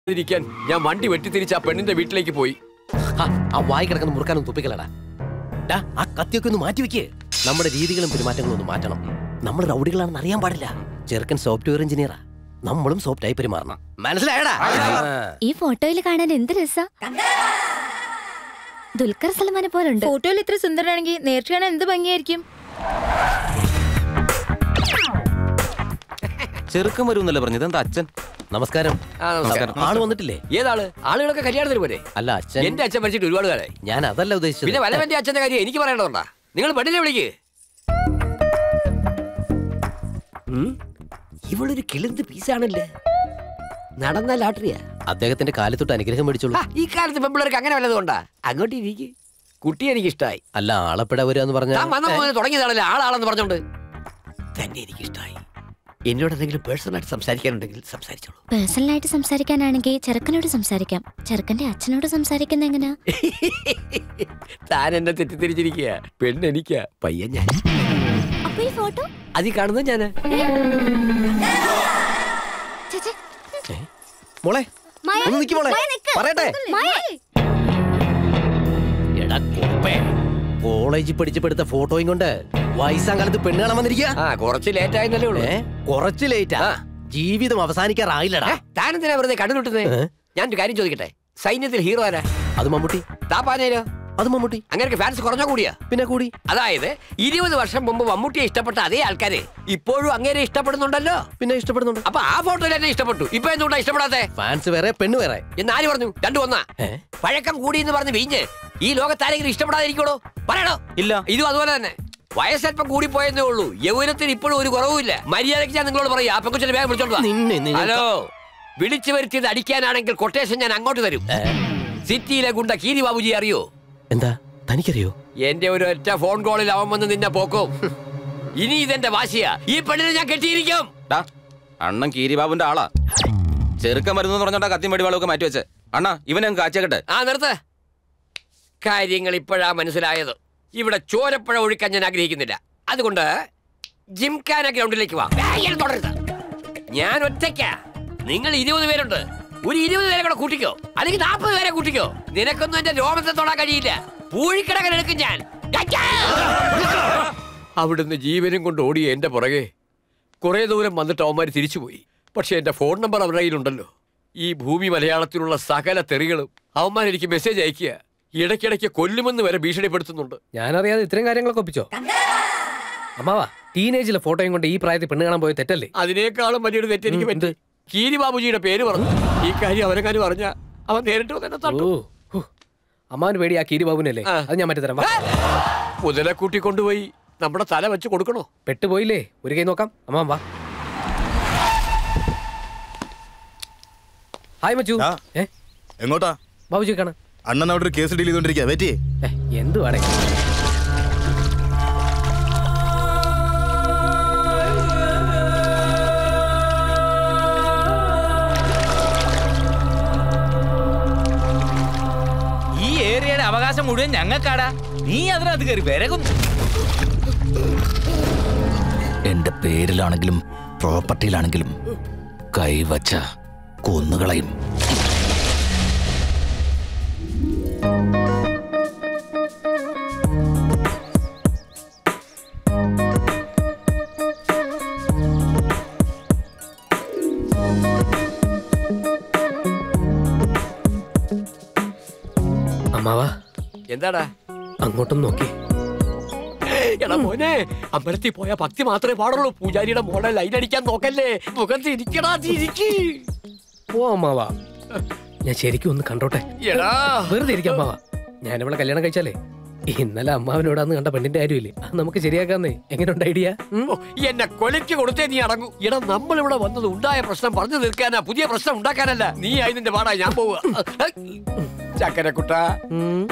ഞാൻ വണ്ടി വെട്ടിത്തിരിച്ച് ആ പെണ്ണിന്റെ വീട്ടിലേക്ക് പോയി. ആ വായി കിടക്കുന്ന മുറുക്കാനും തുപ്പിക്കലടാ. ആ കത്തിയൊക്കെ ഒന്ന് മാറ്റി വെക്കേ. നമ്മുടെ രീതികളും പെരുമാറ്റങ്ങളും ഒന്ന് മാറ്റണം. നമ്മൾ റൗഡികളാണെന്ന് അറിയാൻ പാടില്ല. ചെറുക്കൻ സോഫ്റ്റ്വെയർ എഞ്ചിനീയറാ, നമ്മളും സോഫ്റ്റായി പെരുമാറണം. മനസ്സിലായടാ? ഈ ഫോട്ടോയിൽ കാണാൻ എന്ത് രസാ. ദുൽഖർ സൽമാനെ പോലുണ്ട്. ഫോട്ടോയിൽ ഇത്ര സുന്ദരനാണെങ്കിൽ നേരിട്ട് കാണാൻ എന്ത് ഭംഗിയായിരിക്കും. ചെറുക്കം വരുമെന്നല്ലേ പറഞ്ഞത്? എന്താ അച്ഛൻ? നമസ്കാരം. ആള് വന്നിട്ടില്ലേ? ഏതാള്? ആളുകളൊക്കെ കല്യാണത്തിന് പോലെ. അല്ല, അച്ഛൻ. എന്റെ അച്ഛൻ മരിച്ചിട്ട് ഒരുപാട് കാലായി. ഞാൻ അതല്ല ഉദ്ദേശിച്ചത്. പിന്നെ വല്ലവന്റെ അച്ഛന്റെ കാര്യം എനിക്ക് പറയണോണ്ടാ. നിങ്ങൾ പെണ്ണിനെ വിളിക്ക്. ഇവളൊരു കിളിന്ത് പീസാണല്ലേ. നടന്ന ലാട്ടറിയാ. അദ്ദേഹത്തിന്റെ കാലത്തൊട്ട് അനുഗ്രഹം മേടിച്ചോളൂ. ഈ കാലത്ത് പെമ്പിള്ളേർക്ക് അങ്ങനെ വല്ലതുകൊണ്ടാ. അങ്ങോട്ട് ഇരിക്കും. കുട്ടി എനിക്ക് ഇഷ്ടമായി. അല്ല, ആളെപ്പെട വരാന്ന് പറഞ്ഞ തുടങ്ങിയതാണല്ലേ ആളാളെന്ന് പറഞ്ഞോണ്ട് തന്നെ എനിക്ക് ഇഷ്ടമായി. എന്നോട് എന്തെങ്കിലും പേഴ്സണലായിട്ട് സംസാരിക്കാനുണ്ടെങ്കിൽ സംസാരിച്ചോളൂ. പേഴ്സണലായിട്ട് സംസാരിക്കാനാണെങ്കിൽ ചെറുക്കനോട് സംസാരിക്കാം. ചെറുക്കന്റെ അച്ഛനോട് സംസാരിക്കുന്ന എങ്ങനാ? താൻ എന്നെ തെറ്റിദ്ധരിച്ചിരിക്കുക. പെണ്ണ് എനിക്കാ, പയ്യൻ ഞാൻ. അപ്പൊ ഈ ഫോട്ടോ അതി കാണുന്നത് ഞാന്. മോളെ ഒന്ന് നിക്ക് മോളെ, പറയട്ടെ. എടാ കോപ്പേ, കോളേജിൽ പഠിച്ചപ്പെടുത്ത ഫോട്ടോയും കൊണ്ട് വയസ്സാം കാലത്ത് പെണ്ണ് കാണാൻ വന്നിരിക്കുക. കുറച്ച് ലേറ്റ് ആയെന്നല്ലേ ഉള്ളൂ. കുറച്ച് ലേറ്റാ? ജീവിതം അവസാനിക്കാറായില്ലടാ. താനെന്തിനാ വെറുതെ കണ്ടുകിട്ടുന്നേ? ഞാനൊരു കാര്യം ചോദിക്കട്ടെ, സൈന്യത്തിൽ ഹീറോ ആരാ? അത് മമ്മൂട്ടി. താപ്പാനേലോ? അത് മമ്മൂട്ടി. അങ്ങനെ ഫാൻസ് കുറഞ്ഞോ കൂടിയാ? പിന്നെ കൂടി. അതായത് 20 വർഷം മുമ്പ് മമ്മൂട്ടിയെ ഇഷ്ടപ്പെട്ട അതേ ആൾക്കാരെ ഇപ്പോഴും അങ്ങനെ ഇഷ്ടപ്പെടുന്നുണ്ടല്ലോ. പിന്നെ ഇഷ്ടപ്പെടുന്നുണ്ട്. അപ്പൊ ആ ഫോട്ടോയിൽ എന്നെ ഇഷ്ടപ്പെട്ടു. ഇപ്പൊ എന്തുകൊണ്ടാ ഇഷ്ടപ്പെടാത്തെ? ഫാൻസ് വേറെ, പെണ്ണ് വേറെ എന്നാര് പറഞ്ഞു? രണ്ടും ഒന്നാ. പഴക്കം കൂടി എന്ന് പറഞ്ഞ് വീഞ്ഞ് ഈ ലോകത്താരെങ്കിലും ഇഷ്ടപ്പെടാതിരിക്കണോ? പറയണോ? ഇല്ല. ഇതും അതുപോലെ തന്നെ. വയസ്സൽപ്പം കൂടിപ്പോയെന്നേ ഉള്ളൂ. യൗവനത്തിന് ഇപ്പോഴും ഒരു കുറവുമില്ല. മര്യാദയ്ക്ക് ഞാൻ നിങ്ങളോട് പറയാം, ആ പെൺകൊച്ചിനെ വേഗം വിളിച്ചോണ്ട്. ഹലോ, വിളിച്ചു വരുത്തിയത് അടിക്കാനാണെങ്കിൽ കൊട്ടേഷൻ ഞാൻ അങ്ങോട്ട് തരും. സിറ്റിയിലെ ഗുണ്ട കീരി ബാബുജി അറിയോ? എന്താ, തനിക്കറിയോ? എന്റെ ഒരു ഒറ്റ ഫോൺ കോളിൽ അവൻ വന്ന് നിന്നെ പോക്കും. ഇനി ഇതെന്റെ വാശിയാ. ഈ പെണ്ണിനെ ഞാൻ കെട്ടിയിരിക്കും. അണ്ണൻ കീരിബാബുന്റെ ആളാ. ചെറുക്കം വരുന്നു പറഞ്ഞോണ്ടാ കത്തിയും വെടിവാളൊക്കെ മാറ്റി വെച്ച്. അണ്ണാ, ഇവനെ കാച്ചേക്കട്ടെ. നിർത്ത്. കാര്യങ്ങൾ ഇപ്പോഴാ മനസ്സിലായത്. ഇവിടെ ചോരപ്പുഴ ഒഴുക്കാൻ ഞാൻ ആഗ്രഹിക്കുന്നില്ല. അതുകൊണ്ട് ജിംഖാന ഗ്രൗണ്ടിലേക്ക് വാ. തുടരുത്. ഞാൻ ഒറ്റയ്ക്കാ. നിങ്ങൾ 20 പേരുണ്ട്. ഒരു 20 പേരെ കൂടെ കൂട്ടിക്കോ, അല്ലെങ്കിൽ 40 പേരെ കൂട്ടിക്കോ. നിനക്കൊന്നും എന്റെ രോമത്തെ തൊടാൻ കഴിയില്ല. പൂഴിക്കിടകൻ എടുക്കും ഞാൻ. അവിടുന്ന് ജീവനും കൊണ്ട് ഓടിയ എന്റെ പുറകെ കുറെ ദൂരം വന്നിട്ട് അവന്മാര് തിരിച്ചുപോയി. പക്ഷെ എന്റെ ഫോൺ നമ്പർ അവരുടെ കയ്യിലുണ്ടല്ലോ. ഈ ഭൂമി മലയാളത്തിലുള്ള സകല തെറികളും അവന്മാരെനിക്ക് മെസ്സേജ് അയക്കുക. ഇടയ്ക്കിടയ്ക്ക് കൊല്ലുമെന്ന് വരെ ഭീഷണിപ്പെടുത്തുന്നുണ്ട്. ഞാനറിയാതെ ഇത്രയും കാര്യങ്ങളൊക്കെ ഒപ്പിച്ചോ? അമ്മാവാ, ടീനേജിലെ ഫോട്ടോയും കൊണ്ട് ഈ പ്രായത്തിൽ പെണ്ണ് കാണാൻ പോയ തെറ്റല്ലേ? അതിനേക്കാളും വലിയൊരു തെറ്റ് എനിക്ക് പറ്റി. കീരി ബാബുജിയുടെ പേര് പറഞ്ഞു. ഈ കാര്യം അവരെക്കാരും പറഞ്ഞ അവൻ നേരിട്ട് തന്നെ തട്ടു. അമ്മാവന് പേടി ആ കീരി ബാബുനല്ലേ? അത് ഞാൻ മറ്റു തരാം. മുതലെ കൂട്ടിക്കൊണ്ടുപോയി നമ്മുടെ തല വെച്ച് കൊടുക്കണോ? പെട്ടുപോയില്ലേ? ഒരു കൈ നോക്കാം. അമ്മാവൻ വാ. ഹായ് മച്ചു. എങ്ങോട്ടാ? ബാബുജി കാണാം. അണ്ണൻ അവിടെ ഒരു കേസ് ഡീൽ ചെയ്തോണ്ടിരിക്കുക. വെറ്റി. എന്തുവാടേ? ഈ ഏരിയയുടെ അവകാശം മുഴുവൻ ഞങ്ങൾക്കാടാ. നീ അതിനകത്ത് കയറി വിരകുന്നു. എന്റെ പേരിലാണെങ്കിലും പ്രോപ്പർട്ടിയിലാണെങ്കിലും കൈവച്ച കൊന്നുകളയും. അമ്മാവാ, എന്താടാ? അങ്ങോട്ടും നോക്കി. എടാ മോനെ, അമ്പലത്തിൽ പോയ ഭക്തി മാത്രമേ പാടുള്ളൂ. പൂജാരിയുടെ മോളെ ലൈൻ അടിക്കാൻ നോക്കല്ലേ. മുഖത്ത് ഇരിക്കടാ, തിരിക്ക്. ഓ അമ്മാവാ, ഞാൻ ശരിക്കും ഒന്ന് കണ്ടോട്ടെ. വെറുതെ ഇരിക്കാം അമ്മാവാ. ഞാനിവളെ കല്യാണം കഴിച്ചാലേ ഇന്നലെ അമ്മാവനോടാന്ന് കണ്ട പെണ്ണിന്റെ കാര്യമില്ലേ, അത് നമുക്ക് ശരിയാക്കാന്നേ. എങ്ങനെയുണ്ട് ഐഡിയ? എന്നെ കൊലയ്ക്ക് കൊടുത്തേ നീ അടങ്ങൂ. എടാ, നമ്മൾ ഇവിടെ വന്നത് ഉണ്ടായ പ്രശ്നം പറഞ്ഞു തീർക്കാനാ, പുതിയ പ്രശ്നം ഉണ്ടാക്കാനല്ല. നീ അതിന്റെ പാടാ, ഞാൻ പോവുക. ചക്കരക്കുട്ട,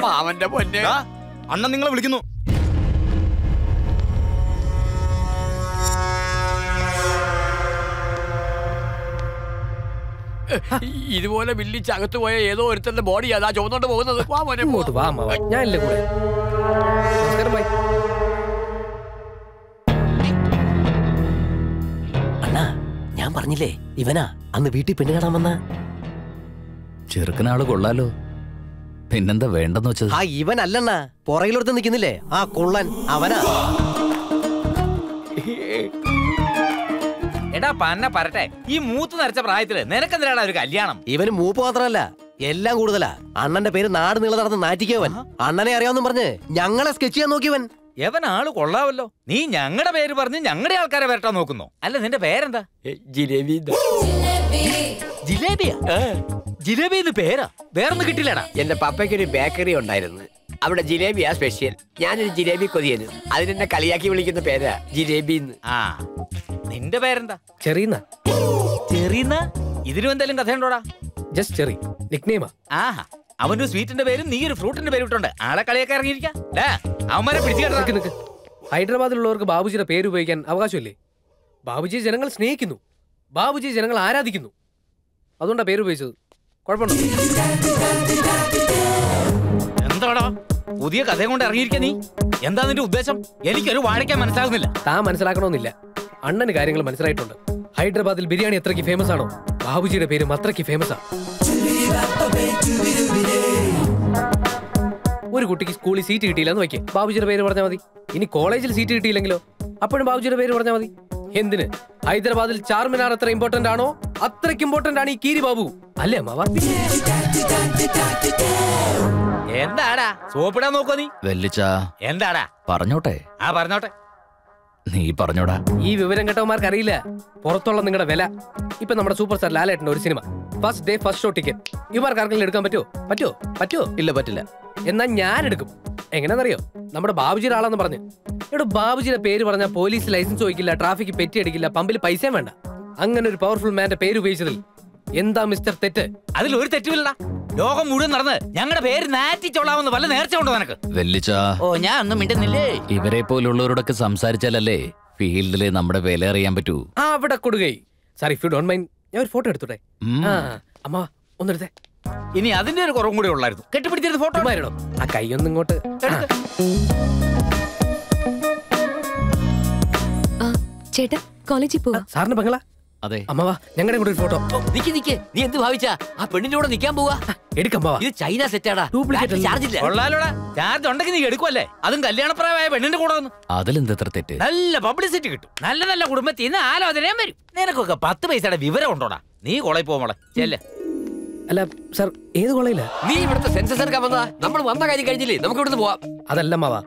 പാവന്റെ പൊന്നെ. അണ്ണൻ നിങ്ങളെ വിളിക്കുന്നു. ഇതുപോലെ വില്ലിച്ച് അകത്ത് പോയ ഏതോ ഒരുത്തന്റെ ബോഡി അതാ ചുവന്നോണ്ട് പോകുന്നത്. ഞാനില്ലേ കൂടെ. അണ്ണാ, ഞാൻ പറഞ്ഞില്ലേ ഇവനാ അന്ന് വീട്ടിൽ പെണ്ണ് കാണാൻ വന്ന. ചെറുക്കനാള് കൊള്ളാലോ. പിന്നെന്താ വേണ്ടെന്ന് വെച്ചത്? ആ ഇവൻ അല്ലെണ്ണ പുറകിലൊരുത്ത് നിൽക്കുന്നില്ലേ ആ കൊള്ളൻ അവനാ. എടാ പന്ന പറട്ടെ, ഈ മൂത്ത് നരച്ച പ്രായത്തില് നിനക്കെന്തിനാണ് ഒരു കല്യാണം? ഇവന് മൂപ്പ് മാത്രമല്ല എല്ലാം കൂടുതലാ. അണ്ണന്റെ പേര് നാട് നീളെ നടന്ന് നാറ്റിക്കവൻ. അണ്ണനെ അറിയാമെന്നും പറഞ്ഞ് ഞങ്ങളെ സ്കെച്ച് ചെയ്യാൻ നോക്കിയവൻ. എവൻ ആള് കൊള്ളാവല്ലോ. നീ ഞങ്ങളുടെ പേര് പറഞ്ഞ് ഞങ്ങളുടെ ആൾക്കാരെ വരട്ടാൻ നോക്കുന്നു. അല്ല നിന്റെ പേരെന്താ? ജിലേബി. ജിലേബിയാ? ജിലേബി എന്ന് പേരാ? വേറൊന്നും കിട്ടില്ലടാ. എന്റെ പപ്പയ്ക്കൊരു ബേക്കറി ഉണ്ടായിരുന്നു. അവിടെ ജിലേബിയാ സ്പെഷ്യൽ. ഞാനൊരു ജിലേബി കൊതിയന്. അതിനെന്നെ കളിയാക്കി വിളിക്കുന്ന പേരാ ജിലേബി. ആ നിന്റെ പേരെന്താ? ചെറിയുന്ന. ചെറിയുന്ന? ഇതിനും എന്തെങ്കിലും കഥയുണ്ടോടാ? Just cherry നിക്നെയിമാ. ആഹാ, അവനൊരു സ്വീറ്റിന്റെ പേരും നീ ഒരു ഫ്രൂട്ടിന്റെ പേരും ഇട്ടുണ്ട്. ആളെ കളിയൊക്കെ ഇറങ്ങിയിരിക്കാം. അവന്മാരെ പിടിച്ചു. ഹൈദരാബാദിലുള്ളവർക്ക് ബാബുജിയുടെ പേര് ഉപയോഗിക്കാൻ അവകാശമില്ലേ? ബാബുജിയെ ജനങ്ങൾ സ്നേഹിക്കുന്നു, ബാബുജിയെ ജനങ്ങൾ ആരാധിക്കുന്നു. അതുകൊണ്ടാണ് പേര് ഉപയോഗിച്ചത്. കുഴപ്പമുണ്ടോ? എന്താടാ പുതിയ കഥയും കൊണ്ട് ഇറങ്ങിയിരിക്ക നീ? എന്താ നിന്റെ ഉദ്ദേശം? എനിക്കൊരു വാഴയ്ക്കാൻ മനസ്സിലാകുന്നില്ല. താൻ മനസ്സിലാക്കണമെന്നില്ല. അണ്ണന് കാര്യങ്ങൾ മനസ്സിലായിട്ടുണ്ട്. ഹൈദരാബാദിൽ ബിരിയാണി എത്രയ്ക്ക് ഫേമസ് ആണോ, ബാബുജിയുടെ പേരും അത്രയ്ക്ക് ഫേമസ് ആണ്. ഒരു കുട്ടിക്ക് സ്കൂളിൽ സീറ്റ് കിട്ടിയില്ലെന്ന് വയ്ക്കേ, ബാബുജിയുടെ പേര് പറഞ്ഞാൽ മതി. ഇനി കോളേജിൽ സീറ്റ് കിട്ടിയില്ലെങ്കിലോ, അപ്പോഴും ബാബുജിയുടെ പേര് പറഞ്ഞാൽ മതി. എന്തിന്? ഹൈദരാബാദിൽ ചാർമിനാർ എത്ര ഇമ്പോർട്ടന്റ് ആണോ അത്രയ്ക്ക് ഇമ്പോർട്ടന്റ് ആണ് ഈ കീരി ബാബു. അല്ലേ അമ്മാവ? എന്താടാ സോപ്പിടാൻ നോക്കോ നീ? വെല്ലിച്ച എന്താടാ? പറഞ്ഞോട്ടെ. ആ പറഞ്ഞോട്ടെ. നീ പറഞ്ഞോടാ. ഈ വിവരം കേട്ടവന്മാർക്ക് അറിയില്ല പുറത്തുള്ള നിങ്ങളുടെ വില. ഇപ്പൊ നമ്മുടെ സൂപ്പർ സ്റ്റാർ ലാലേട്ടന്റെ ഒരു cinema, first day first show ticket. ഇവർക്ക് ആർക്കെങ്കിലും എടുക്കാൻ പറ്റുമോ? ഇല്ല, പറ്റില്ല. എന്നാ ഞാൻ എടുക്കും. എങ്ങനെയാണെന്നറിയോ? നമ്മുടെ ബാബുജിയുടെ ആളാന്ന് പറഞ്ഞ്. ഇവിടെ ബാബുജിയുടെ പേര് പറഞ്ഞാൽ പോലീസ് ലൈസൻസ് ചോദിക്കില്ല, ട്രാഫിക് പെറ്റി അടിക്കില്ല, പമ്പിൽ പൈസയും വേണ്ട. അങ്ങനെ ഒരു പവർഫുൾ മാന്റെ പേര് ഉപയോഗിച്ചതിൽ എന്താ മിസ്റ്റർ തെറ്റ്? അതിൽ ഒരു തെറ്റുമില്ലടാ. ലോകം മുഴുവൻ നടന്ന് ഞങ്ങളുടെ പേര് നാറ്റിച്ചോളാമെന്ന് വല്ല നേർച്ച ഉണ്ടോ നിനക്ക്? വെല്ലിച്ച, ഓ ഞാൻ ഒന്നും മിണ്ടുന്നില്ലേ. ഇവരെ പോലുള്ളവരോടൊക്കെ സംസാരിച്ചാലല്ലേ ഫീൽഡില് നമ്മുടെ വില അറിയാൻ പറ്റൂ. ആ അവിടെ കൊടുകൈ. Sir if you don't mind ഞാൻ ഒരു ഫോട്ടോ എടുത്തോട്ടെ? അമ്മ ഒന്നെടുത്തേ. ഇനി അതിന്റെ ഒരു കുറവും കൂടി ഉള്ളായിരുന്നു. കെട്ടിപ്പിടിച്ചിരുന്ന ഫോട്ടോ മാരണോ? ആ കൈയൊന്നും ഇങ്ങോട്ട്. ചേട്ടാ കോളേജിൽ പോവാ. സാറിന് ബംഗ്ലാ? അതെ. അമ്മവാ ഞങ്ങളുടെ കൂടെ ഒരു ഫോട്ടോ. നിക്ക്. നീ എന്ത് ഭാവിച്ചാ? ആ പെണ്ണിന്റെ കൂടെ നിൽക്കാൻ പോവാ? എടുക്കമ്മാവാ. ഇത് ചൈന സെറ്റാടാ. ഡ്യൂപ്ലിക്കേറ്റ് ചാർജ് ഇല്ല. കൊള്ളാലോടാ. ചാർജ് ഉണ്ടെങ്കിൽ നീ എടുക്കുവല്ലേ? അതും കല്യാണപ്രായമായ പെണ്ണിന്റെ കൂടെ വന്നു. അതിലെന്തെത്ര തെറ്റ്? നല്ല പബ്ലിസിറ്റി കിട്ടും. നല്ല നല്ല കുടുംബത്തിൽ നിന്ന് ആലോചനയും വരും. നിനക്കൊക്കെ 10 പൈസയുടെ വിവരം ഉണ്ടോടാ? നീ കോളേജ് പോകുമ്പോളെ ചെല്ലേ. അല്ല സാർ, ഏത് കോളേജിലാ? നീ ഇവിടുത്തെ സെൻസസ് എടുക്കാൻ വന്നതാ. നമ്മൾ വന്ന കാര്യം കഴിഞ്ഞില്ലേ? നമുക്ക് ഇവിടുന്ന് പോവാം. അതല്ല മാവാ,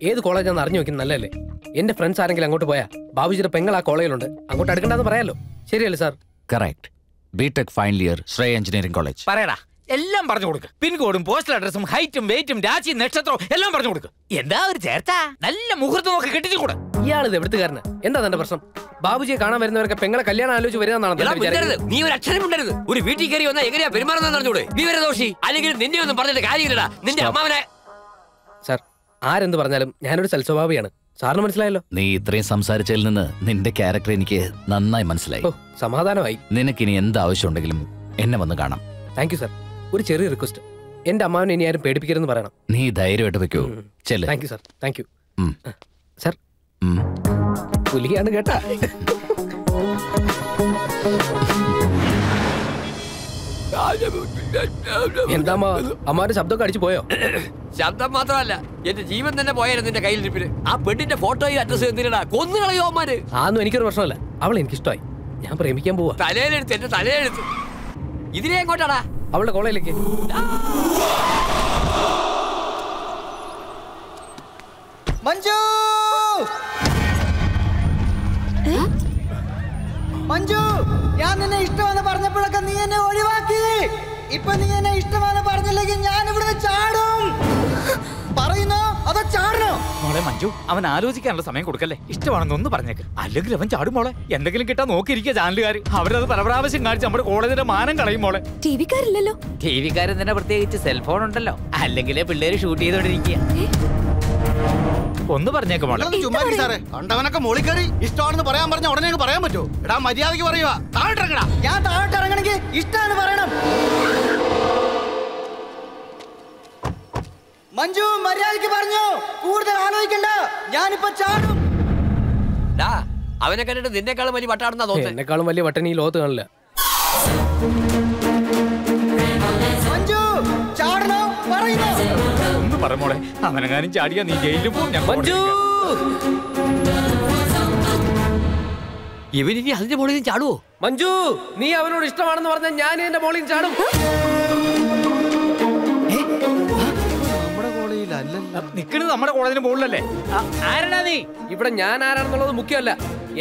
ഏത് കോളേജാന്ന് അറിഞ്ഞു വെക്കുന്നത് നല്ലല്ലേ? എന്റെ ഫ്രണ്ട്സ് ആരെങ്കിലും അങ്ങോട്ട് പോയാ ബാബുജിയുടെ പെങ്ങൾ ആ കോളേജിലുണ്ട്, അങ്ങോട്ട് അടുക്കണ്ടെന്ന് പറയാലോ. ശരിയല്ലേ sir? Correct. BTech final year, Shreya engineering college. പറയടാ, എല്ലാം പറഞ്ഞു കൊടുക്ക്. പിൻകോഡും പോസ്റ്റൽ അഡ്രസ്സും ഹൈറ്റും വെയിറ്റും രാശിയും നക്ഷത്രവും എല്ലാം പറഞ്ഞു കൊടുക്ക്. എന്താ ഒരു ചേർത്ത നല്ല മുഹൂർത്തം നോക്കി കെട്ടിച്ചു കൂടെ. ഇയാളിത് എവിടുത്തുകാരന്? എന്താ തന്റെ പ്രശ്നം? ബാബുജിയെ കാണാൻ വരുന്നവരൊക്കെ പെങ്ങളെ കല്യാണം ആലോചിച്ച് വരുന്നതാണ്. നീ ഒരു അക്ഷരം ഉണ്ടായിരുന്നു. ഒരു വീട്ടിൽ കയറി വന്നാൽ എങ്ങനെയാ പെരുമാറുന്ന അറിഞ്ഞൂടെ? വിവരദോഷി. അല്ലെങ്കിൽ നിന്നെ ഒന്നും പറഞ്ഞിട്ട് കാര്യമില്ലടാ. നിന്റെ അമ്മാവനെ. സാർ, ആരെന്ത് പറഞ്ഞാലും ഞാനൊരു സൽസ്വഭാവിയാണ്. സാറിന് മനസ്സിലായല്ലോ. നീ ഇത്രയും സംസാരിച്ചതിൽ നിന്ന് നിന്റെ ക്യാരക്ടർ എനിക്ക് നന്നായി മനസ്സിലായി. സമാധാനമായി. നിനക്കിനി എന്ത് ആവശ്യമുണ്ടെങ്കിലും എന്നെ വന്ന് കാണാം. Thank you sir. ഒരു ചെറിയ റിക്വസ്റ്റ്, എന്റെ അമ്മാവനെ ഇനി ആരും പേടിപ്പിക്കരുതെന്ന് പറയണം. നീ ധൈര്യമായിട്ട് വെക്കൂ. ചെല്ല്. Thank you sir. Thank you sir. പുലിയാണ് കേട്ടാ. എന്താ അമ്മാരുടെ ശബ്ദമൊക്കെ അടിച്ചു പോയോ? ശബ്ദം മാത്രമല്ല, എന്റെ ജീവൻ തന്നെ പോയായിരുന്നു നിന്റെ കയ്യിലിരിപ്പിന്. ആ പെണ്ണിന്റെ ഫോട്ടോയും അഡ്രസ്സും എന്തിനാ? കൊന്നുകളയോ അമ്മാര്? ആന്നും എനിക്കൊരു പ്രശ്നമല്ല. അവളെ എനിക്കിഷ്ടമായി. ഞാൻ പ്രേമിക്കാൻ പോവാ. തലയിലെടുത്ത്, എന്റെ തലയിലെടുത്ത്. ഇതിനെ എങ്ങോട്ടാടാ? അവളുടെ കോളേജിലേക്ക്. മഞ്ജു, മഞ്ജു, ഞാൻ നിന്നെ ഇഷ്ടമെന്ന് പറഞ്ഞപ്പോഴൊക്കെ നീ എന്നെ ഒഴിവാക്കി. ഇപ്പൊ നീ എന്നെ ഇഷ്ടമെന്ന് പറഞ്ഞില്ലെങ്കിൽ ഞാൻ ഇവിടെ ചാടും. പറയുന്നോ അതോ ചാടണോ? മോളെ മഞ്ജു, അവൻ ആലോചിക്കാനുള്ള സമയം കൊടുക്കല്ലേ. ഇഷ്ടമാണെന്നൊന്ന് പറഞ്ഞേക്ക്, അല്ലെങ്കിൽ അവൻ ചാടും. മോളെ, എന്തെങ്കിലും കിട്ടാൻ നോക്കിയിരിക്കുക ചാനലുകാർ. അവരത് പലപ്രാവശ്യം കാണിച്ച് നമ്മുടെ കോളേജിന്റെ മാനം കളയും. മോളെ, ടിവിക്കാരില്ലല്ലോ. ടിവിക്കാരൻ തന്നെ പ്രത്യേകിച്ച് സെൽഫോൺ ഉണ്ടല്ലോ. അല്ലെങ്കിലേ പിള്ളേര് ഷൂട്ട് ചെയ്തോണ്ടിരിക്കുക. ഒന്ന് പറഞ്ഞേക്ക് മോളെ. സാറേ, കണ്ടവനൊക്കെ മോളി കയറി ഇഷ്ടമാണെന്ന് പറയാൻ പറഞ്ഞ ഉടനെ പറയാൻ പറ്റുമോ? എടാ മര്യാദക്ക് പറയുക. താഴോട്ടിറങ്ങടാ. ഞാൻ താഴോട്ടിറങ്ങണമെങ്കിൽ ഇഷ്ടമാണ് പറയണം. മഞ്ജു, മര്യാദക്ക് പറഞ്ഞു. കൂടുതൽ ആലോചിക്കണ്ട. ഞാനിപ്പോ ചാടും. അവനെ കണ്ടിട്ട് നിന്നെക്കാളും വലിയ വട്ടാണെന്നാ തോന്നുന്നത്. എന്നെക്കാളും വലിയ വട്ടൻ ഈ ലോകത്ത് കാണില്ല. ചാടണോ പറയുന്നോ? ഒന്ന് പറമോളെ, അവനെങ്ങാനും ചാടിയാ നീ ജയിലിലും പോകും. ഞാൻ മഞ്ജു ഇവനിനി അതിന്റെ മുകളിൽ ചാടുവോ? മഞ്ജു, നീ അവനോട് ഇഷ്ടമാണെന്ന് പറഞ്ഞാൽ ഞാൻ എന്റെ മോളിൽ ചാടും. നിക്കണത് നമ്മുടെ കോളേജിന് മുകളിലല്ലേ? ആരാ നീ? ഇവിടെ ഞാൻ ആരാണെന്നുള്ളത് മുഖ്യമല്ല,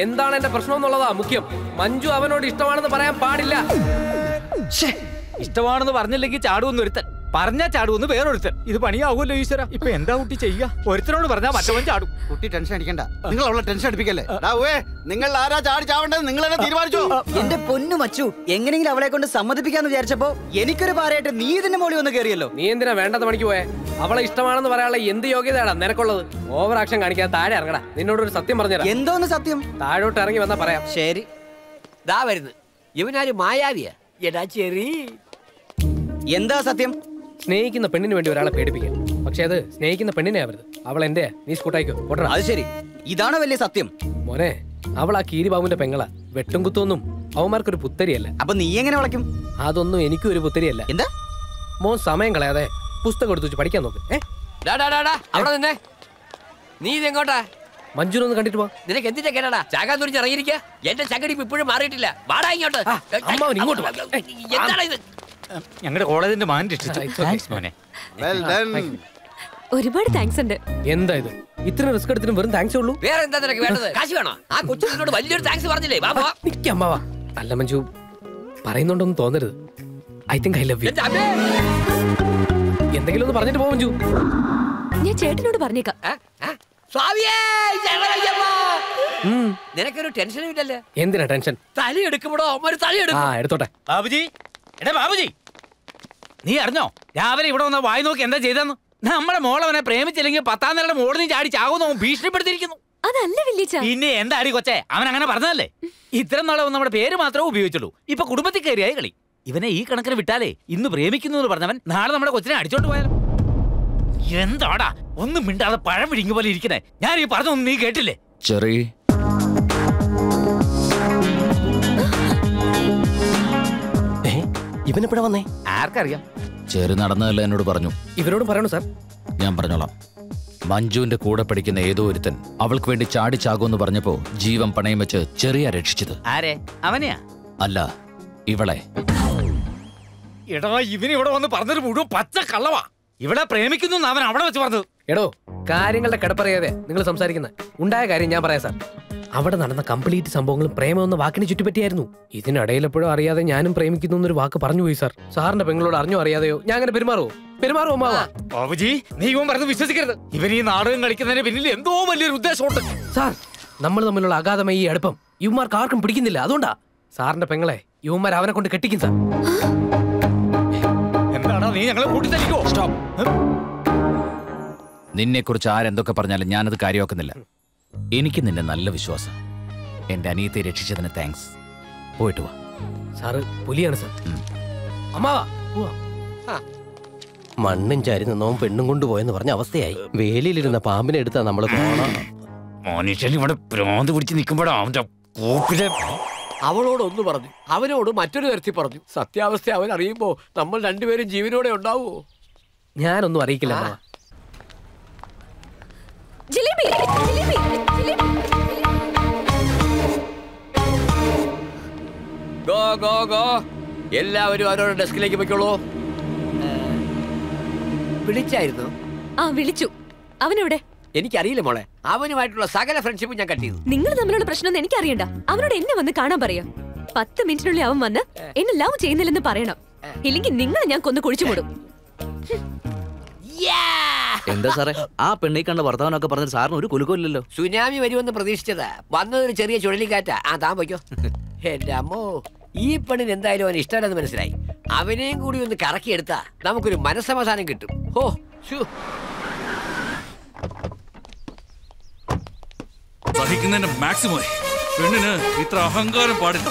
എന്താണ് എന്റെ പ്രശ്നം എന്നുള്ളതാ മുഖ്യം. മഞ്ജു അവനോട് ഇഷ്ടമാണെന്ന് പറയാൻ പാടില്ല. ഇഷ്ടമാണെന്ന് പറഞ്ഞില്ലെങ്കിൽ ചാടുവെന്ന് ഒരുത്തൻ, പറഞ്ഞാ ചാടുവെന്ന് വേറൊരുത്തൻ. ഇത് പണിയാവുമല്ലോ ഈശ്വര. ഇപ്പൊ എന്താ കുട്ടി ചെയ്യുക? ഒരുത്തനോട് പറഞ്ഞാൽ മറ്റവൻ ചാടും. കുട്ടി ടെൻഷൻ അടിക്കണ്ട, നിങ്ങൾ അവളെ ടെൻഷൻ അടിപ്പിക്കല്ലേ. നിങ്ങൾ ആരാ ചാടി ചാവേണ്ടത് നിങ്ങൾ തന്നെ തീരുമാനിച്ചോ. എന്റെ പൊന്നു മച്ചു, എങ്ങനെയെങ്കിലും അവളെ കൊണ്ട് സമ്മതിപ്പിക്കാന്ന് വിചാരിച്ചപ്പോ എനിക്കൊരു പാറയായിട്ട് നീ ഇതിന്റെ മോളിൽ വന്ന് കയറിയല്ലോ. നീ എന്തിനാ വേണ്ടത് പണിക്ക് പോയെ? അവളെ ഇഷ്ടമാണെന്ന് പറയാനുള്ള എന്ത് യോഗ്യതയാണ് നിനക്കുള്ളത്? ഓവർ ആക്ഷൻ കാണിക്കാൻ താഴെ ഇറങ്ങടാ. നിന്നോടൊരു സത്യം പറഞ്ഞുതരാം. എന്തോന്ന് സത്യം? താഴോട്ട് ഇറങ്ങി വന്നാ പറയാം. ശരി. ദാ വരുന്നു ഇവനാര് മായാവിയാ? എടാ ചെറി, എന്താ സത്യം? സ്നേഹിക്കുന്ന പെണ്ണിന് വേണ്ടി ഒരാളെ പേടിപ്പിക്കാം, പക്ഷെ അത് സ്നേഹിക്കുന്ന പെണ്ണിനെ ആവരുത്. അവൾ എന്റെ, നീ സ്കൂട്ടായിക്കോ. അത് ശരി, ഇതാണോ വലിയ സത്യം? മോനെ, അവൾ ആ കീരിബാബുവിന്റെ പെങ്ങളാ. വെട്ടും കുത്തൊന്നും അവന്മാർക്കൊരു പുത്തരിയല്ല. അപ്പൊ നീ എങ്ങനെ വിളക്കും? അതൊന്നും എനിക്കും ഒരു പുത്തരിയല്ല. എന്താ മോൻ സമയം കളയാതെ പുസ്തകം എടുത്തു വെച്ച് പഠിക്കാൻ നോക്ക്. അവിടെ നിന്നെ. നീ ഇതെങ്ങോട്ടാ? മഞ്ജുനൊന്ന് കണ്ടിട്ട് പോ. നിനക്ക് എന്തിന്റെ കേടാ? ചാകാൻ തുറിഞ്ഞ് ഇറങ്ങിയിരിക്കുക. എന്റെ ചങ്കടിപ്പ് ഇപ്പോഴും മാറിയിട്ടില്ല. വാടാ ഇങ്ങോട്ട്. അമ്മാവൻ ഇങ്ങോട്ട് വാ. എന്താണ് ഇത്? ഞങ്ങളുടെ കോളേജിന്റെ മാൻ രക്ഷിച്ചു മോനെ. ഒരുപാട് താങ്ക്സ് ഉണ്ട്. എന്താ ഇത്? ഇത്ര റിസ്ക് എടുത്തിട്ടും വെറും താങ്ക്സ് ഉള്ളൂ? വേറെ എന്താ നിനക്ക് വേണ്ടത്? കാശ് വേണോ? ആ കൊച്ചിനോട് വലിയൊരു താങ്ക്സ് പറഞ്ഞില്ലേ? അമ്മാവാ. അല്ല മഞ്ജു, പറയുന്നുണ്ടോന്ന് തോന്നരുത്. I think I love you. എന്തെങ്കിലും ഒന്ന് പറഞ്ഞിട്ട് പോ മഞ്ജു. ഞാൻ ചേട്ടനോട് പറഞ്ഞേക്കാം. നിനക്കൊരു ടെൻഷനും ഇല്ലല്ലേ? എന്തിനാ ടെൻഷൻ? തല എടുക്കുമ്പോഴോ ഒരു തല എടുക്കും. എടുത്തോട്ടെ. ബാബുജി, എടാ ബാബുജി, നീ അറിഞ്ഞോ രാവിലെ ഇവിടെ വന്ന വായി നോക്കി എന്താ ചെയ്തെന്ന്? നമ്മുടെ മോളവനെ പ്രേമിച്ചില്ലെങ്കിൽ 10ാം നിലയുടെ മോളിൽ നിന്ന് ചാടി ചാകുന്നു ഭീഷണിപ്പെടുത്തിയിരിക്കുന്നു. അതല്ല വില്ലിച്ച. പിന്നെ എന്താ അടി കൊച്ചേ, അവൻ അങ്ങനെ പറഞ്ഞതല്ലേ? ഇത്തരം നാളെ നമ്മുടെ പേര് മാത്രമേ ഉപയോഗിച്ചുള്ളൂ. ഇപ്പൊ കുടുംബത്തിൽ കയറിയായി കളി. ഇവനെ ഈ കണക്കിന് വിട്ടാലേ ഇന്ന് പ്രേമിക്കുന്നു എന്ന് പറഞ്ഞവൻ നാളെ നമ്മുടെ കൊച്ചിനെ അടിച്ചോണ്ട് പോയാലോ? എന്താടാ ഒന്നും മിണ്ടാതെ പഴം വിഴുങ്ങി പോലെ ഇരിക്കണേ? ഞാൻ ഈ പറഞ്ഞൊന്നും നീ കേട്ടില്ലേ? ചെറി, ഇവനെപ്പോഴാ വന്നേ? ആർക്കറിയാം? ചെറി നടന്നതല്ല എന്നോട് പറഞ്ഞു. ഇവരോട് പറയണോ സാർ? ഞാൻ പറഞ്ഞോളാം. മഞ്ജുവിന്റെ കൂടെ പഠിക്കുന്ന ഏതോ ഒരുത്തൻ അവൾക്ക് വേണ്ടി ചാടി ചാകുമെന്ന് പറഞ്ഞപ്പോ ജീവൻ പണയം വെച്ച് ചെറിയ രക്ഷിച്ചത്. ആരെ? അവനെയാ? അല്ല, ഇവളെ. എടാ, ഇവന് ഇവിടെ വന്ന് പറഞ്ഞൊരു മുഴുവൻ പച്ച കള്ളവാ. ഇവിടെ പ്രേമിക്കുന്നു അവൻ അവിടെ വെച്ച് പറഞ്ഞത്. എടോ, കാര്യങ്ങളുടെ കിടപ്പറിയാതെ നിങ്ങൾ സംസാരിക്കുന്നത്. ഉണ്ടായ കാര്യം ഞാൻ പറയാം സാർ. അവിടെ നടന്ന കംപ്ലീറ്റ് സംഭവങ്ങളും പ്രേമം എന്ന വാക്കിന് ചുറ്റിപ്പറ്റിയായിരുന്നു. ഇതിനിടയിലെപ്പോഴും അറിയാതെ ഞാനും പ്രേമിക്കുന്നു എന്നൊരു വാക്ക് പറഞ്ഞു പോയി സാർ. സാറിന്റെ പെങ്ങളോട് അറിഞ്ഞോ അറിയാതെയോ ഞാൻ അങ്ങനെ പെരുമാറുമോ മാവാ? ബാബുജി, നീ ഇവൻ പറഞ്ഞത് വിശ്വസിക്കരുത്. ഇവൻ ഈ നാടകം കളിക്കുന്നതിന് പിന്നിൽ എന്തോ വലിയൊരു ഉദ്ദേശമുണ്ട് സാർ. നമ്മൾ തമ്മിലുള്ള അഗാധമായ ഈ അടുപ്പം യുവമാർക്ക് ആർക്കും പിടിക്കുന്നില്ല. അതുകൊണ്ടാ സാറിന്റെ പെങ്ങളെ യുവമാർ അവനെ കൊണ്ട് കെട്ടിക്കും സാർ. എന്താണോ നീ ഞങ്ങളെ കൂട്ടിത്തലിക്കോ? സ്റ്റോപ്പ്. നിന്നെ കുറിച്ച് ആരെന്തൊക്കെ പറഞ്ഞാലും ഞാനത് കാര്യമാക്കുന്നില്ല. എനിക്ക് നിന്നെ നല്ല വിശ്വാസം. എന്റെ അനിയത്തെ രക്ഷിച്ചതിന് താങ്ക്സ്. പോയിട്ട് വാ. സാറ് പുലിയാണ് സാർ. അമ്മാവാ, മണ്ണും ചാരി നിന്നവൻ പെണ്ണും കൊണ്ടുപോയെന്ന് പറഞ്ഞ അവസ്ഥയായി. വേലിയിലിരുന്ന പാമ്പിനെ എടുത്താ നമ്മള് മനുഷ്യൻ ഇവിടെ ഭ്രാന്ത് പിടിച്ച് നിൽക്കുമ്പോഴാ അവന്റെ കൂപ്പിലെ. അവളോടൊന്ന് പറഞ്ഞു, അവനോട് മറ്റൊരു തരത്തിൽ പറഞ്ഞു. സത്യാവസ്ഥ അവൻ അറിയുമ്പോ നമ്മൾ രണ്ടുപേരും ജീവനോടെ ഉണ്ടാവുമോ? ഞാനൊന്നും അറിയിക്കില്ല. ഗോ ഗോ ഗോ, എല്ലാവരും അവരോട് ഡെസ്കിലേക്ക് പോയിക്കോളൂ. വിളിച്ചായിരുന്നു? വിളിച്ചു. അവനെവിടെ? എനിക്കറിയില്ല മോളെ. അവനുമായിട്ടുള്ള സകല ഫ്രണ്ട്ഷിപ്പും ഞാൻ കട്ട് ചെയ്തു. നിങ്ങൾ തമ്മിലുള്ള പ്രശ്നം എനിക്കറിയണ്ട. അവനോട് എന്നെ വന്ന് കാണാൻ പറയാം. 10 മിനിറ്റിനുള്ളിൽ അവൻ വന്ന് എന്നെ ലവ് ചെയ്യുന്നില്ലെന്ന് പറയണം. ഇല്ലെങ്കിൽ നിങ്ങളെ ഞാൻ കൊന്നു കുഴിച്ചു മൂടും. എന്താ സാറേ, ആ പെണ്ണി കണ്ട ഭർത്താവിനൊക്കെ പറഞ്ഞ സാറിന് ഒരു കുലുക്കമില്ലല്ലോ. സുനാമി വരുമെന്ന് പ്രതീക്ഷിച്ചതാ, വന്നതൊരു ചെറിയ ചുഴലിക്കാറ്റാ. താൻ പോയിക്കോ. എന്റെ അമ്മോ, ഈ പെണ്ണിന് എന്തായാലും അവന് ഇഷ്ടമല്ലെന്ന് മനസ്സിലായി. അവനെയും കൂടി ഒന്ന് കറക്കിയെടുത്താ നമുക്കൊരു മനസ്സമാധാനം കിട്ടും. ഓ സഹിക്കുന്നതിന്റെ മാക്സിമം. പെണ്ണിന് ഇത്ര അഹങ്കാരം പാടില്ല.